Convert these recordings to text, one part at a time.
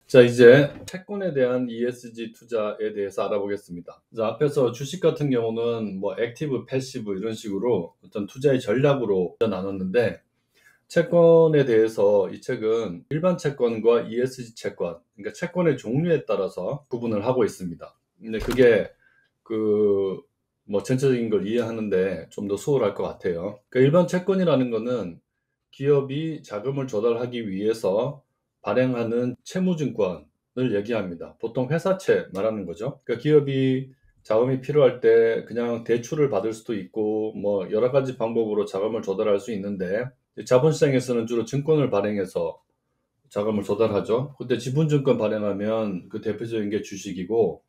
자, 이제 채권에 대한 ESG 투자에 대해서 알아보겠습니다. 자, 앞에서 주식 같은 경우는 뭐 액티브, 패시브 이런 식으로 어떤 투자의 전략으로 나눴는데, 채권에 대해서 이 책은 일반 채권과 ESG 채권, 그러니까 채권의 종류에 따라서 구분을 하고 있습니다. 근데 그게 그 뭐 전체적인 걸 이해하는데 좀 더 수월할 것 같아요. 그러니까 일반 채권이라는 거는 기업이 자금을 조달하기 위해서 발행하는 채무증권을 얘기합니다. 보통 회사채 말하는 거죠. 그러니까 기업이 자금이 필요할 때 그냥 대출을 받을 수도 있고 뭐 여러 가지 방법으로 자금을 조달할 수 있는데, 자본시장에서는 주로 증권을 발행해서 자금을 조달하죠. 그때 지분증권 발행하면 그 대표적인 게 주식이고,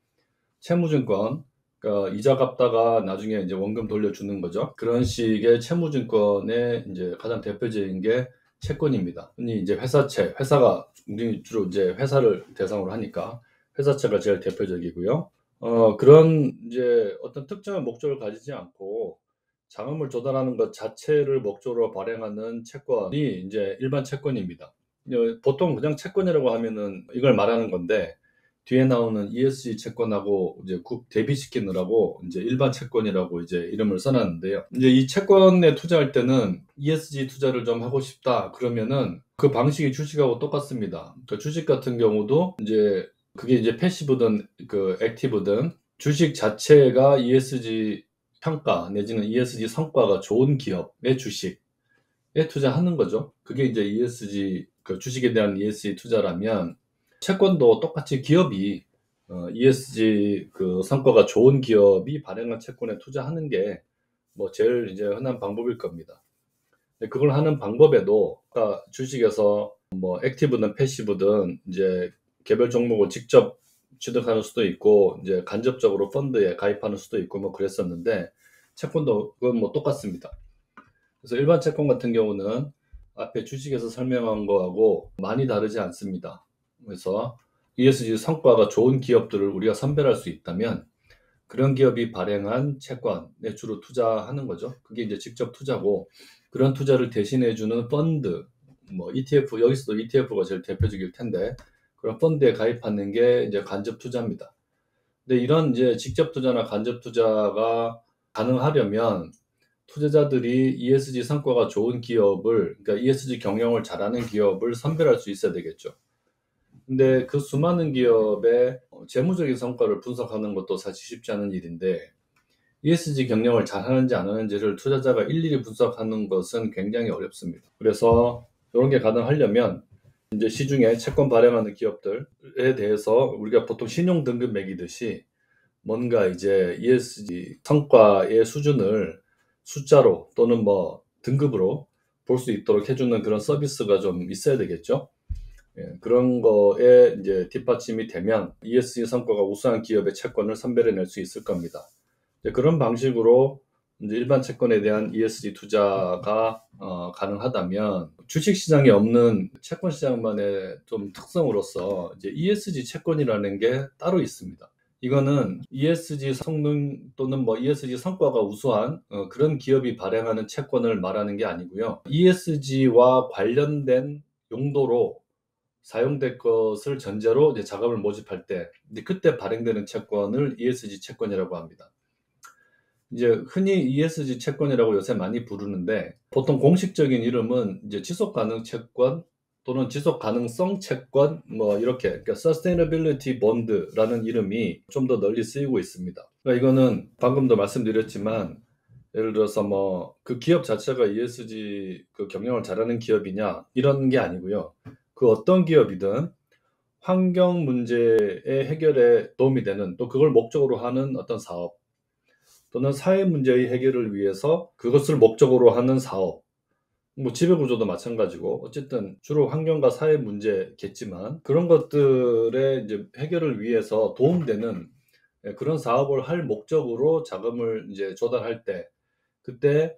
채무증권, 그러니까 이자 갚다가 나중에 이제 원금 돌려주는 거죠. 그런 식의 채무증권의 이제 가장 대표적인 게 채권입니다. 흔히 이제 회사채, 회사가 우리 주로 이제 회사를 대상으로 하니까 회사채가 제일 대표적이고요. 그런 이제 어떤 특정한 목적을 가지지 않고 자금을 조달하는 것 자체를 목적으로 발행하는 채권이 이제 일반 채권입니다. 보통 그냥 채권이라고 하면은 이걸 말하는 건데, 뒤에 나오는 ESG 채권하고 이제 대비시키느라고 이제 일반 채권이라고 이제 이름을 써놨는데요. 이제 이 채권에 투자할 때는 ESG 투자를 좀 하고 싶다 그러면은 그 방식이 주식하고 똑같습니다. 그러니까 주식 같은 경우도 이제 그게 이제 패시브든 그 액티브든 주식 자체가 ESG 평가 내지는 ESG 성과가 좋은 기업의 주식에 투자하는 거죠. 그게 이제 ESG, 그 주식에 대한 ESG 투자라면, 채권도 똑같이 기업이 ESG 그 성과가 좋은 기업이 발행한 채권에 투자하는 게 뭐 제일 이제 흔한 방법일 겁니다. 근데 그걸 하는 방법에도 아까 주식에서 뭐 액티브든 패시브든 이제 개별 종목을 직접 취득하는 수도 있고 이제 간접적으로 펀드에 가입하는 수도 있고 뭐 그랬었는데, 채권도 그건 뭐 똑같습니다. 그래서 일반 채권 같은 경우는 앞에 주식에서 설명한 거하고 많이 다르지 않습니다. 그래서 ESG 성과가 좋은 기업들을 우리가 선별할 수 있다면 그런 기업이 발행한 채권에 주로 투자하는 거죠. 그게 이제 직접 투자고, 그런 투자를 대신해 주는 펀드, 뭐 ETF, 여기서도 ETF가 제일 대표적일 텐데 그런 펀드에 가입하는 게 이제 간접 투자입니다. 근데 이런 이제 직접 투자나 간접 투자가 가능하려면 투자자들이 ESG 성과가 좋은 기업을, 그러니까 ESG 경영을 잘하는 기업을 선별할 수 있어야 되겠죠. 근데 그 수많은 기업의 재무적인 성과를 분석하는 것도 사실 쉽지 않은 일인데, ESG 경영을 잘하는지 안 하는지를 투자자가 일일이 분석하는 것은 굉장히 어렵습니다. 그래서 이런 게 가능하려면 이제 시중에 채권 발행하는 기업들에 대해서 우리가 보통 신용 등급 매기듯이 뭔가 이제 ESG 성과의 수준을 숫자로 또는 뭐 등급으로 볼 수 있도록 해주는 그런 서비스가 좀 있어야 되겠죠. 예, 그런 거에 이제 뒷받침이 되면 ESG 성과가 우수한 기업의 채권을 선별해낼 수 있을 겁니다. 이제 그런 방식으로 이제 일반 채권에 대한 ESG 투자가 가능하다면, 주식시장에 없는 채권시장만의 좀 특성으로서 이제 ESG 채권이라는 게 따로 있습니다. 이거는 ESG 성능 또는 뭐 ESG 성과가 우수한 그런 기업이 발행하는 채권을 말하는 게 아니고요. ESG와 관련된 용도로 사용될 것을 전제로 이제 자금을 모집할 때, 이제 그때 발행되는 채권을 ESG 채권이라고 합니다. 이제 흔히 ESG 채권이라고 요새 많이 부르는데, 보통 공식적인 이름은 이제 지속 가능 채권 또는 지속 가능성 채권 뭐 이렇게, 그러니까 Sustainability Bond라는 이름이 좀 더 널리 쓰이고 있습니다. 그러니까 이거는 방금도 말씀드렸지만, 예를 들어서 뭐 그 기업 자체가 ESG 그 경영을 잘하는 기업이냐 이런 게 아니고요. 그 어떤 기업이든 환경 문제의 해결에 도움이 되는, 또 그걸 목적으로 하는 어떤 사업, 또는 사회 문제의 해결을 위해서 그것을 목적으로 하는 사업, 뭐 지배구조도 마찬가지고 어쨌든 주로 환경과 사회 문제겠지만 그런 것들의 이제 해결을 위해서 도움되는 그런 사업을 할 목적으로 자금을 이제 조달할 때, 그때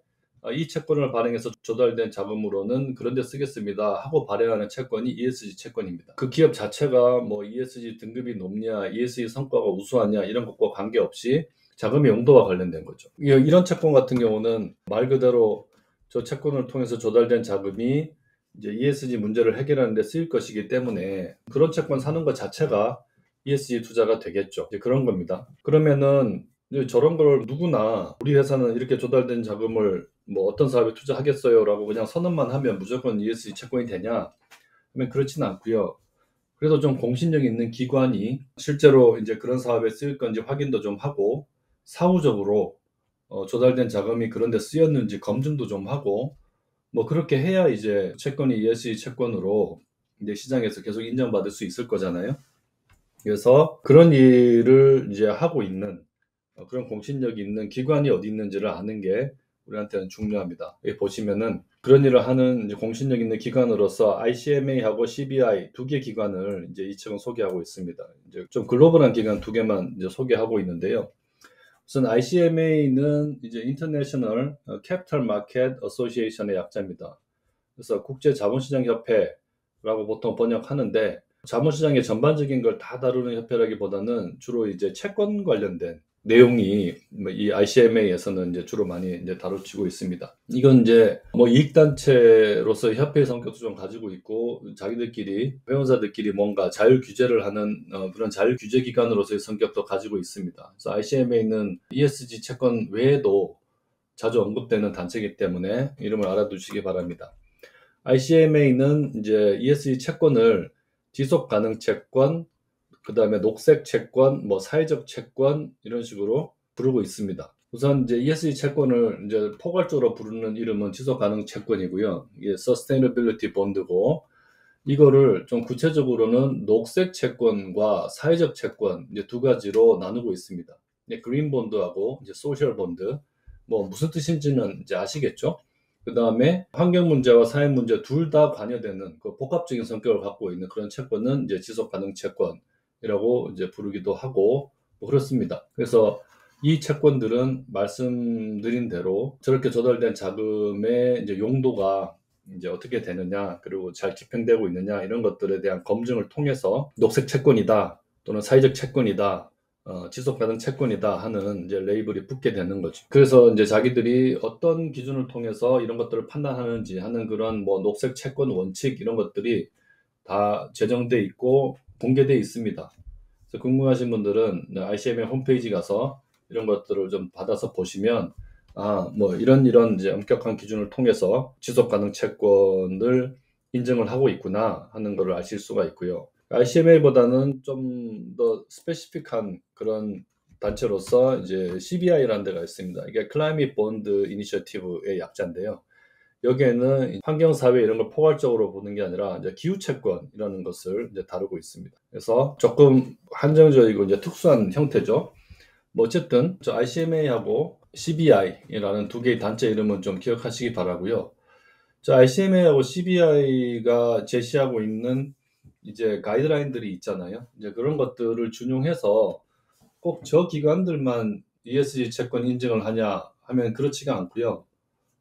이 채권을 발행해서 조달된 자금으로는 그런 데 쓰겠습니다 하고 발행하는 채권이 ESG 채권입니다. 그 기업 자체가 뭐 ESG 등급이 높냐, ESG 성과가 우수하냐 이런 것과 관계없이 자금의 용도와 관련된 거죠. 이런 채권 같은 경우는 말 그대로 저 채권을 통해서 조달된 자금이 이제 ESG 문제를 해결하는 데 쓰일 것이기 때문에 그런 채권 사는 것 자체가 ESG 투자가 되겠죠. 이제 그런 겁니다. 그러면은 저런 걸 누구나 우리 회사는 이렇게 조달된 자금을 뭐 어떤 사업에 투자하겠어요라고 그냥 선언만 하면 무조건 ESG 채권이 되냐 하면 그렇지는 않고요. 그래도 좀 공신력 있는 기관이 실제로 이제 그런 사업에 쓰일 건지 확인도 좀 하고 사후적으로 조달된 자금이 그런 데 쓰였는지 검증도 좀 하고 뭐 그렇게 해야 이제 채권이 ESG 채권으로 이제 시장에서 계속 인정받을 수 있을 거잖아요. 그래서 그런 일을 이제 하고 있는 그런 공신력이 있는 기관이 어디 있는지를 아는 게 우리한테는 중요합니다. 여기 보시면은 그런 일을 하는 이제 공신력 있는 기관으로서 ICMA하고 CBI 두 개 기관을 이제 이 책은 소개하고 있습니다. 이제 좀 글로벌한 기관 두 개만 이제 소개하고 있는데요. 우선 ICMA는 이제 International Capital Market Association의 약자입니다. 그래서 국제 자본시장 협회라고 보통 번역하는데 자본시장의 전반적인 걸 다 다루는 협회라기보다는 주로 이제 채권 관련된 내용이 이 ICMA에서는 이제 주로 많이 이제 다루치고 있습니다. 이건 이제 뭐 이익단체로서 협회의 성격도 좀 가지고 있고 자기들끼리 회원사들끼리 뭔가 자율 규제를 하는 그런 자율 규제 기관으로서의 성격도 가지고 있습니다. 그래서 ICMA는 ESG 채권 외에도 자주 언급되는 단체이기 때문에 이름을 알아두시기 바랍니다. ICMA는 이제 ESG 채권을 지속 가능 채권, 그 다음에 녹색 채권, 뭐 사회적 채권 이런 식으로 부르고 있습니다. 우선 이제 ESG 채권을 이제 포괄적으로 부르는 이름은 지속 가능 채권이고요. 이게 Sustainability Bond고 이거를 좀 구체적으로는 녹색 채권과 사회적 채권 이제 두 가지로 나누고 있습니다. 그린 본드하고 이제 소셜 본드 뭐 무슨 뜻인지는 이제 아시겠죠? 그 다음에 환경 문제와 사회 문제 둘 다 관여되는 그 복합적인 성격을 갖고 있는 그런 채권은 이제 지속 가능 채권이라고 이제 부르기도 하고 뭐 그렇습니다. 그래서 이 채권들은 말씀드린 대로 저렇게 조달된 자금의 이제 용도가 이제 어떻게 되느냐, 그리고 잘 집행되고 있느냐 이런 것들에 대한 검증을 통해서 녹색 채권이다 또는 사회적 채권이다, 지속 가능 채권이다 하는 이제 레이블이 붙게 되는 거죠. 그래서 이제 자기들이 어떤 기준을 통해서 이런 것들을 판단하는지 하는 그런 뭐 녹색 채권 원칙 이런 것들이 다 제정돼 있고 공개돼 있습니다. 그래서 궁금하신 분들은 ICM의 홈페이지 가서 이런 것들을 좀 받아서 보시면 뭐 이런 이제 엄격한 기준을 통해서 지속 가능 채권을 인정을 하고 있구나 하는 것을 아실 수가 있고요. ICMA보다는 좀 더 스페시픽한 그런 단체로서 이제 CBI라는 데가 있습니다. 이게 Climate Bond Initiative의 약자인데요. 여기에는 환경, 사회 이런 걸 포괄적으로 보는 게 아니라 이제 기후 채권이라는 것을 이제 다루고 있습니다. 그래서 조금 한정적이고 이제 특수한 형태죠. 뭐 어쨌든 저 ICMA하고 CBI라는 두 개의 단체 이름은 좀 기억하시기 바라고요. 저 ICMA하고 CBI가 제시하고 있는 이제 가이드라인들이 있잖아요. 이제 그런 것들을 준용해서 꼭 저 기관들만 ESG 채권 인증을 하냐 하면 그렇지가 않고요.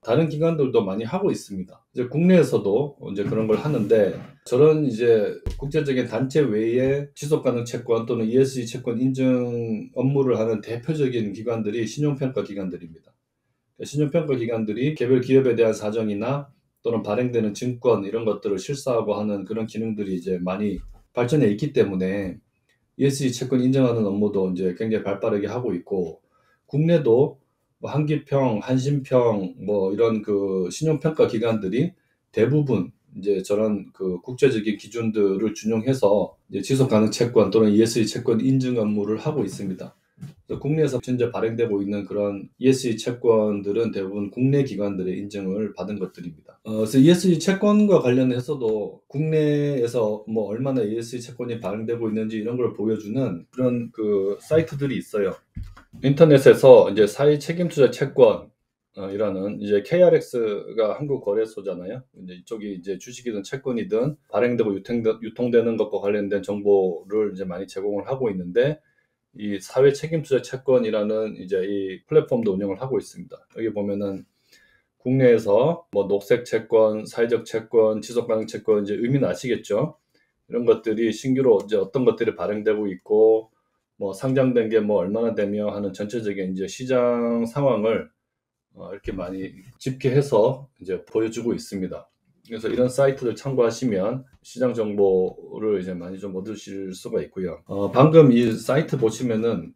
다른 기관들도 많이 하고 있습니다. 이제 국내에서도 이제 그런 걸 하는데 저런 이제 국제적인 단체 외에 지속 가능 채권 또는 ESG 채권 인증 업무를 하는 대표적인 기관들이 신용평가 기관들입니다. 신용평가 기관들이 개별 기업에 대한 사정이나 또는 발행되는 증권 이런 것들을 실사하고 하는 그런 기능들이 이제 많이 발전해 있기 때문에 ESG 채권 인정하는 업무도 이제 굉장히 발빠르게 하고 있고 국내도 뭐 한기평, 한신평 뭐 이런 그 신용평가 기관들이 대부분 이제 저런 그 국제적인 기준들을 준용해서 이제 지속 가능 채권 또는 ESG 채권 인증 업무를 하고 있습니다. 국내에서 현재 발행되고 있는 그런 ESG 채권들은 대부분 국내 기관들의 인증을 받은 것들입니다. 그래서 ESG 채권과 관련해서도 국내에서 뭐 얼마나 ESG 채권이 발행되고 있는지 이런 걸 보여주는 그런 그 사이트들이 있어요. 인터넷에서 이제 사회 책임 투자 채권 이라는 이제 KRX가 한국거래소잖아요. 이제 이쪽이 이제 주식이든 채권이든 발행되고 유통되는 것과 관련된 정보를 이제 많이 제공을 하고 있는데 이 사회 책임 투자 채권이라는 이제 이 플랫폼도 운영을 하고 있습니다. 여기 보면은 국내에서 뭐 녹색 채권, 사회적 채권, 지속 가능 채권 이제 의미는 아시겠죠? 이런 것들이 신규로 이제 어떤 것들이 발행되고 있고 뭐 상장된 게 뭐 얼마나 되며 하는 전체적인 이제 시장 상황을 이렇게 많이 집계해서 이제 보여주고 있습니다. 그래서 이런 사이트를 참고하시면 시장 정보를 이제 많이 좀 얻으실 수가 있고요. 방금 이 사이트 보시면은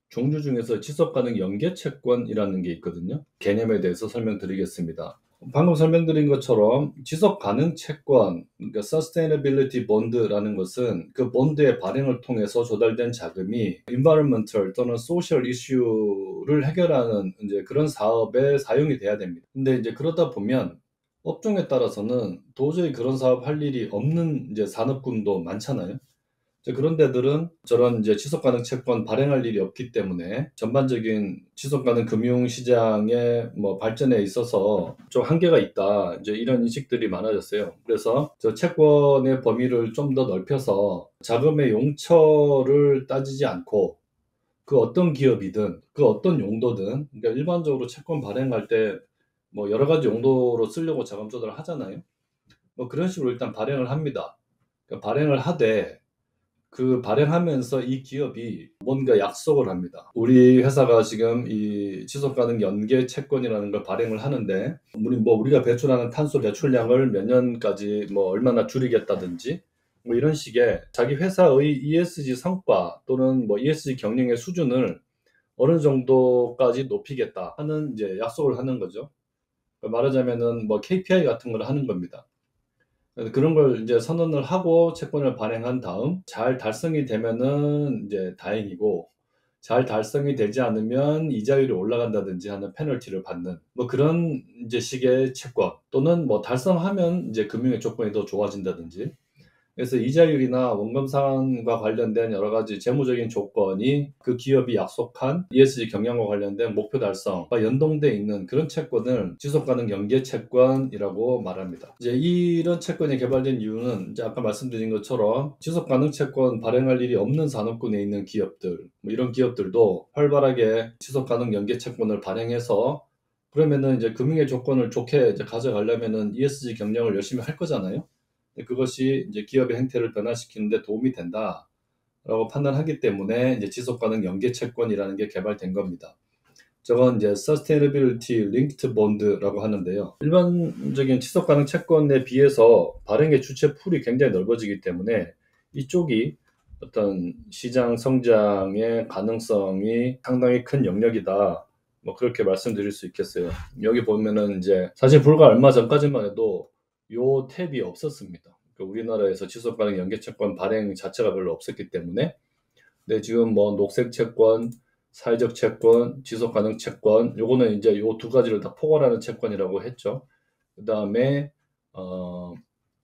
종류 중에서 지속 가능 연계 채권이라는 게 있거든요. 개념에 대해서 설명드리겠습니다. 방금 설명드린 것처럼 지속 가능 채권, 그러니까 Sustainability Bond라는 것은 그 본드의 발행을 통해서 조달된 자금이 environmental 또는 social issue를 해결하는 이제 그런 사업에 사용이 돼야 됩니다. 근데 이제 그러다 보면 업종에 따라서는 도저히 그런 사업 할 일이 없는 이제 산업군도 많잖아요. 이제 그런 데들은 저런 이제 지속 가능 채권 발행할 일이 없기 때문에 전반적인 지속 가능 금융 시장의 뭐 발전에 있어서 좀 한계가 있다. 이제 이런 인식들이 많아졌어요. 그래서 저 채권의 범위를 좀 더 넓혀서 자금의 용처를 따지지 않고 그 어떤 기업이든 그 어떤 용도든, 그러니까 일반적으로 채권 발행할 때 뭐 여러 가지 용도로 쓰려고 자금 조달을 하잖아요. 뭐 그런 식으로 일단 발행을 합니다. 그러니까 발행을 하되 그 발행하면서 이 기업이 뭔가 약속을 합니다. 우리 회사가 지금 이 지속 가능 연계 채권이라는 걸 발행을 하는데, 우리가 배출하는 탄소 배출량을 몇 년까지 뭐 얼마나 줄이겠다든지 뭐 이런 식의 자기 회사의 ESG 성과 또는 뭐 ESG 경영의 수준을 어느 정도까지 높이겠다 하는 이제 약속을 하는 거죠. 말하자면은 뭐 KPI 같은 걸 하는 겁니다. 그런 걸 이제 선언을 하고 채권을 발행한 다음 잘 달성이 되면은 이제 다행이고, 잘 달성이 되지 않으면 이자율이 올라간다든지 하는 페널티를 받는 뭐 그런 이제 식의 채권, 또는 뭐 달성하면 이제 금융의 조건이 더 좋아진다든지, 그래서 이자율이나 원금 상환과 관련된 여러 가지 재무적인 조건이 그 기업이 약속한 ESG 경영과 관련된 목표 달성과 연동돼 있는 그런 채권을 지속 가능 연계 채권이라고 말합니다. 이제 이런 채권이 개발된 이유는 이제 아까 말씀드린 것처럼 지속 가능 채권 발행할 일이 없는 산업군에 있는 기업들, 뭐 이런 기업들도 활발하게 지속 가능 연계 채권을 발행해서, 그러면은 이제 금융의 조건을 좋게 이제 가져가려면은 ESG 경영을 열심히 할 거잖아요. 그것이 이제 기업의 행태를 변화시키는 데 도움이 된다라고 판단하기 때문에 이제 지속 가능 연계 채권이라는 게 개발된 겁니다. 저건 이제 Sustainability Linked Bond라고 하는데요. 일반적인 지속 가능 채권에 비해서 발행의 주체 풀이 굉장히 넓어지기 때문에 이쪽이 어떤 시장 성장의 가능성이 상당히 큰 영역이다. 뭐 그렇게 말씀드릴 수 있겠어요. 여기 보면은 이제 사실 불과 얼마 전까지만 해도 요 탭이 없었습니다. 우리나라에서 지속 가능 연계 채권 발행 자체가 별로 없었기 때문에. 근데 지금 뭐 녹색 채권, 사회적 채권, 지속 가능 채권, 요거는 이제 요 두 가지를 다 포괄하는 채권이라고 했죠. 그다음에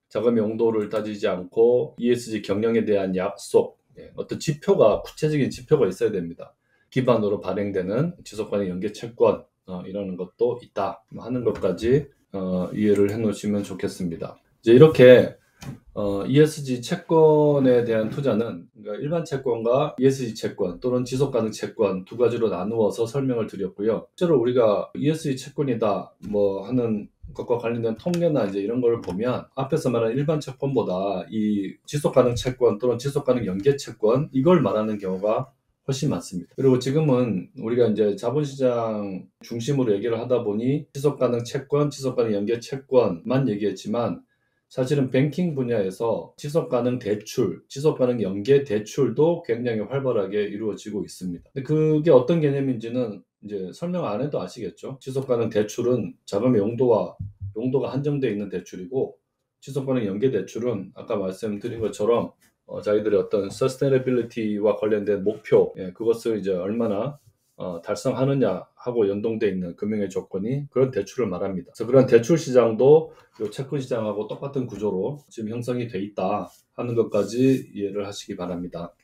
자금의 용도를 따지지 않고 ESG 경영에 대한 약속, 어떤 지표가, 구체적인 지표가 있어야 됩니다. 기반으로 발행되는 지속 가능 연계 채권 이라는 것도 있다 하는 것까지 이해를 해 놓으시면 좋겠습니다. 이제 이렇게 ESG 채권에 대한 투자는, 그러니까 일반 채권과 ESG 채권 또는 지속 가능 채권 두 가지로 나누어서 설명을 드렸고요. 실제로 우리가 ESG 채권이다 뭐 하는 것과 관련된 통계나 이제 이런 걸 보면 앞에서 말한 일반 채권보다 이 지속 가능 채권 또는 지속 가능 연계 채권, 이걸 말하는 경우가 훨씬 많습니다. 그리고 지금은 우리가 이제 자본시장 중심으로 얘기를 하다 보니 지속 가능 채권, 지속 가능 연계 채권만 얘기했지만, 사실은 뱅킹 분야에서 지속 가능 대출, 지속 가능 연계 대출도 굉장히 활발하게 이루어지고 있습니다. 근데 그게 어떤 개념인지는 이제 설명 안 해도 아시겠죠? 지속 가능 대출은 자금의 용도가 한정되어 있는 대출이고, 지속 가능 연계 대출은 아까 말씀드린 것처럼 자기들의 어떤 서스테이너빌리티와 관련된 목표, 그것을 이제 얼마나 달성하느냐 하고 연동되어 있는 금융의 조건이 그런 대출을 말합니다. 그래서 그런 대출 시장도 이 채권 시장하고 똑같은 구조로 지금 형성이 돼 있다 하는 것까지 이해를 하시기 바랍니다.